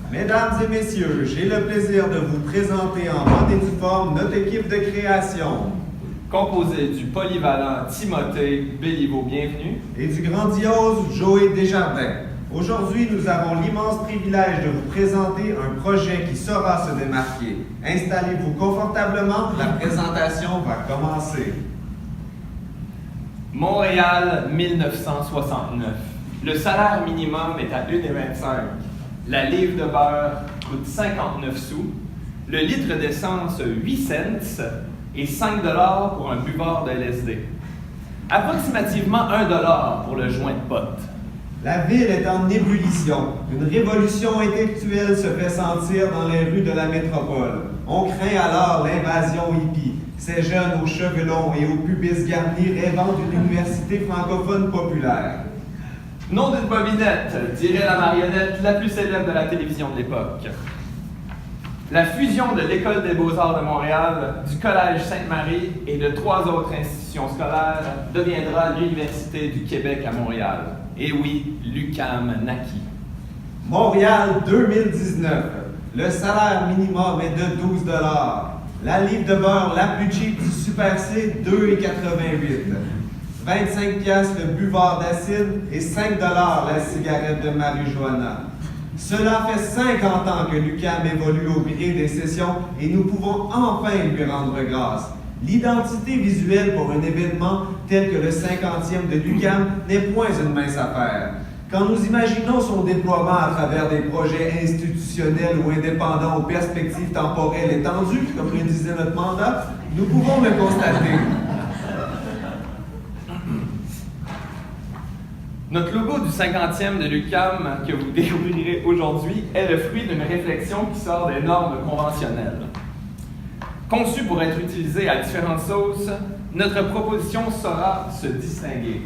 Mesdames et messieurs, j'ai le plaisir de vous présenter en bonne et due forme notre équipe de création. Composée du polyvalent Timothée Béliveau, bienvenue, Et du grandiose Joey Desjardins. Aujourd'hui, nous avons l'immense privilège de vous présenter un projet qui saura se démarquer. Installez-vous confortablement, la présentation va commencer. Montréal 1969. Le salaire minimum est à 1,25 $. La livre de beurre coûte 59 sous. Le litre d'essence 8 cents et 5 $ pour un buvard de LSD. Approximativement 1 $ pour le joint de pote. La ville est en ébullition. Une révolution intellectuelle se fait sentir dans les rues de la métropole. On craint alors l'invasion hippie. Ces jeunes aux cheveux longs et aux pubis garnis rêvant d'une université francophone populaire. Nom d'une bobinette, dirait la marionnette la plus célèbre de la télévision de l'époque. La fusion de l'École des beaux-arts de Montréal, du Collège Sainte-Marie et de 3 autres institutions scolaires deviendra l'Université du Québec à Montréal. Et oui, l'UQAM naquit. Montréal 2019. Le salaire minimum est de 12 $. La livre de beurre la plus cheap du Super C, 2,88 $. 25 $ le buvard d'acide et 5 $ la cigarette de marijuana. Cela fait 50 ans que l'UQAM évolue au gré des sessions et nous pouvons enfin lui rendre grâce. L'identité visuelle pour un événement tel que le 50e de l'UQAM n'est point une mince affaire. Quand nous imaginons son déploiement à travers des projets institutionnels ou indépendants aux perspectives temporelles étendues, comme le disait notre mandat, nous pouvons le constater. Notre logo du 50e de l'UQAM que vous découvrirez aujourd'hui est le fruit d'une réflexion qui sort des normes conventionnelles. Conçu pour être utilisé à différentes sauces, notre proposition saura se distinguer.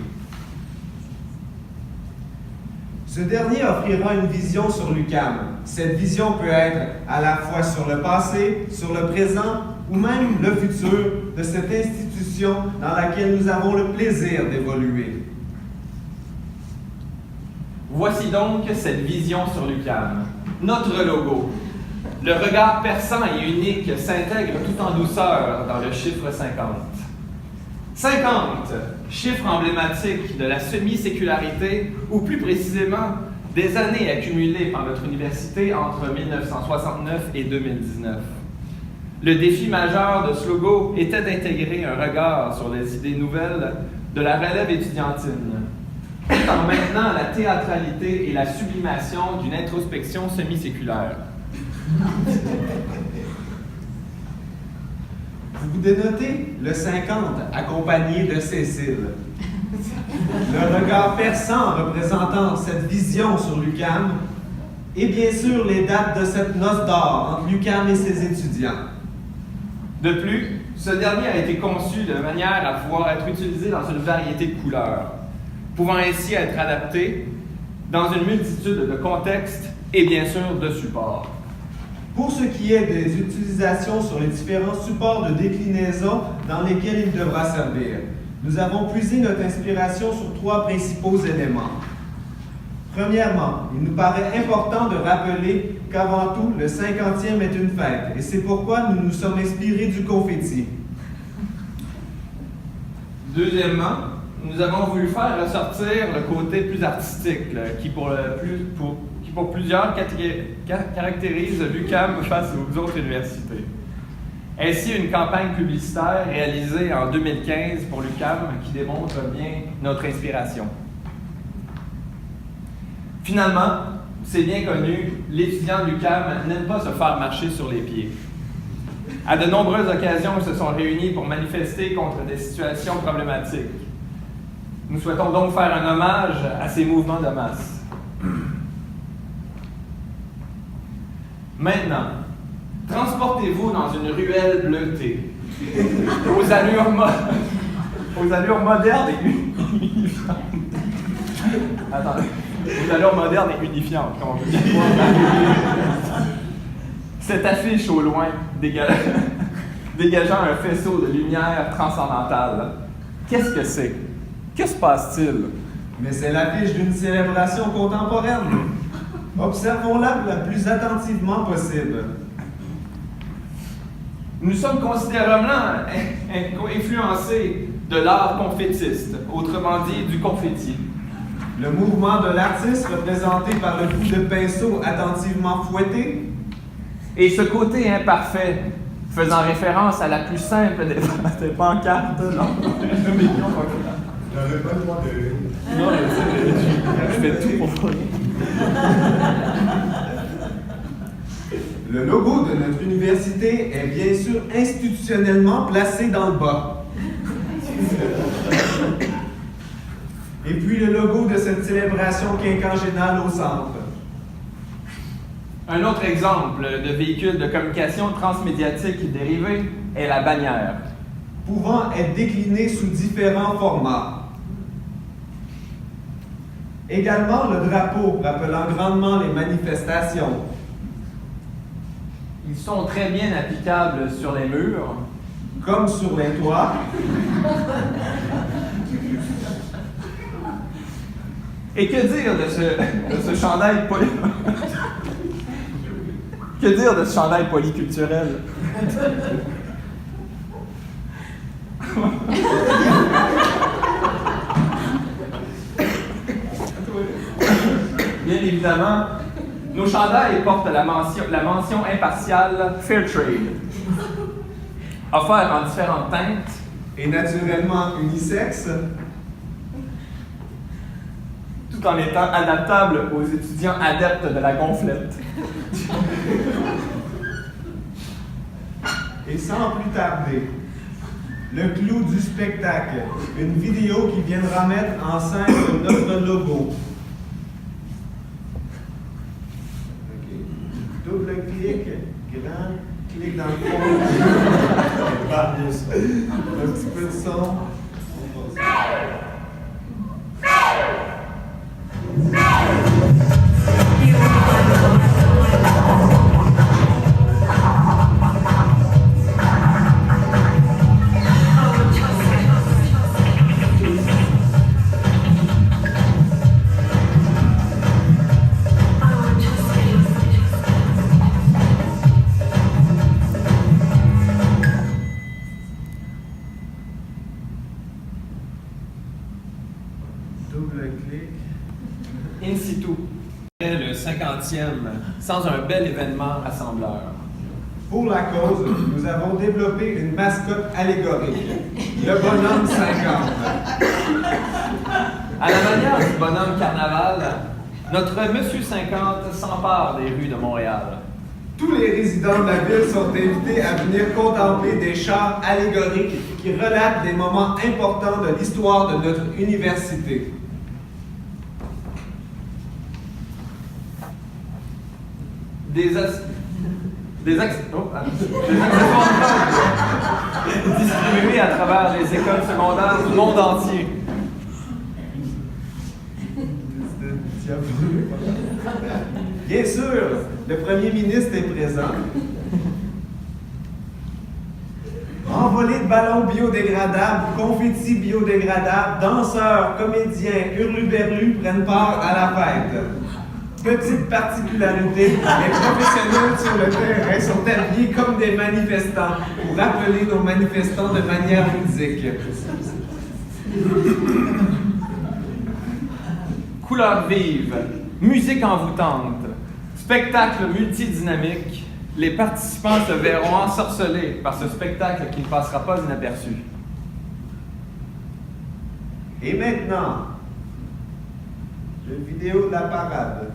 Ce dernier offrira une vision sur l'UQAM. Cette vision peut être à la fois sur le passé, sur le présent ou même le futur de cette institution dans laquelle nous avons le plaisir d'évoluer. Voici donc cette vision sur l'UQAM. Notre logo. Le regard perçant et unique s'intègre tout en douceur dans le chiffre 50. 50, chiffre emblématique de la semi-sécularité, ou plus précisément, des années accumulées par notre université entre 1969 et 2019. Le défi majeur de ce logo était d'intégrer un regard sur les idées nouvelles de la relève étudiantine, tout en maintenant la théâtralité et la sublimation d'une introspection semi-séculaire. Vous dénotez le 50 accompagné de Cécile. Le regard perçant représentant cette vision sur l'UQAM et bien sûr les dates de cette noce d'or entre l'UQAM et ses étudiants. De plus, ce dernier a été conçu de manière à pouvoir être utilisé dans une variété de couleurs, pouvant ainsi être adapté dans une multitude de contextes et bien sûr de supports. Pour ce qui est des utilisations sur les différents supports de déclinaison dans lesquels il devra servir, nous avons puisé notre inspiration sur 3 principaux éléments. Premièrement, il nous paraît important de rappeler qu'avant tout, le 50e est une fête, et c'est pourquoi nous nous sommes inspirés du confetti. Deuxièmement, nous avons voulu faire ressortir le côté plus artistique, qui pour plusieurs caractérise l'UQAM face aux autres universités. Ainsi, une campagne publicitaire réalisée en 2015 pour l'UQAM qui démontre bien notre inspiration. Finalement, c'est bien connu, l'étudiant de l'UQAM n'aime pas se faire marcher sur les pieds. À de nombreuses occasions, ils se sont réunis pour manifester contre des situations problématiques. Nous souhaitons donc faire un hommage à ces mouvements de masse. Maintenant, transportez-vous dans une ruelle bleutée, aux allures modernes et unifiantes. Attendez. Aux allures modernes et unifiantes, comme on peut dire. Cette affiche au loin, dégageant un faisceau de lumière transcendantale. Qu'est-ce que c'est? Que se passe-t-il? Mais c'est l'affiche d'une célébration contemporaine. Observons-la le plus attentivement possible. Nous sommes considérablement influencés de l'art confettiste, autrement dit du confetti. Le mouvement de l'artiste représenté par le coup de pinceau attentivement fouetté. Et ce côté imparfait, faisant référence à la plus simple des pancartes, non? J'avais pas le droit de... Non, je fais tout pour rien. Le logo de notre université est bien sûr institutionnellement placé dans le bas. Et puis le logo de cette célébration quinquagénale au centre. Un autre exemple de véhicule de communication transmédiatique dérivé est la bannière. Pouvant être décliné sous différents formats. Également le drapeau, rappelant grandement les manifestations. Ils sont très bien applicables sur les murs. Comme sur les toits. Et que dire de ce chandail Que dire de ce chandail polyculturel? Bien évidemment, nos chandails portent la mention impartiale Fair Trade, offert en différentes teintes Et naturellement unisexe. tout en étant adaptable aux étudiants adeptes de la gonflette. Et sans plus tarder, le clou du spectacle, une vidéo qui viendra mettre en scène notre logo. Ok. Double clic, grand clic dans le fond. Un petit peu de son. Double clic. In situ. Le 50e, sans un bel événement rassembleur. Pour la cause, nous avons développé une mascotte allégorique, le bonhomme 50. À la manière du bonhomme carnaval, notre Monsieur 50 s'empare des rues de Montréal. Tous les résidents de la ville sont invités à venir contempler des chars allégoriques qui relatent des moments importants de l'histoire de notre université. Des accessoires distribués à travers les écoles secondaires du monde entier. Bien sûr, le premier ministre est présent. Envolées de ballons biodégradables, confettis biodégradables, danseurs, comédiens, hurluberlus prennent part à la fête. Petite particularité, les professionnels sur le terrain sont habillés comme des manifestants pour rappeler nos manifestants de manière ludique. Couleurs vives, musique envoûtante, spectacle multidynamique, les participants se verront ensorcelés par ce spectacle qui ne passera pas inaperçu. Et maintenant, une vidéo de la parade.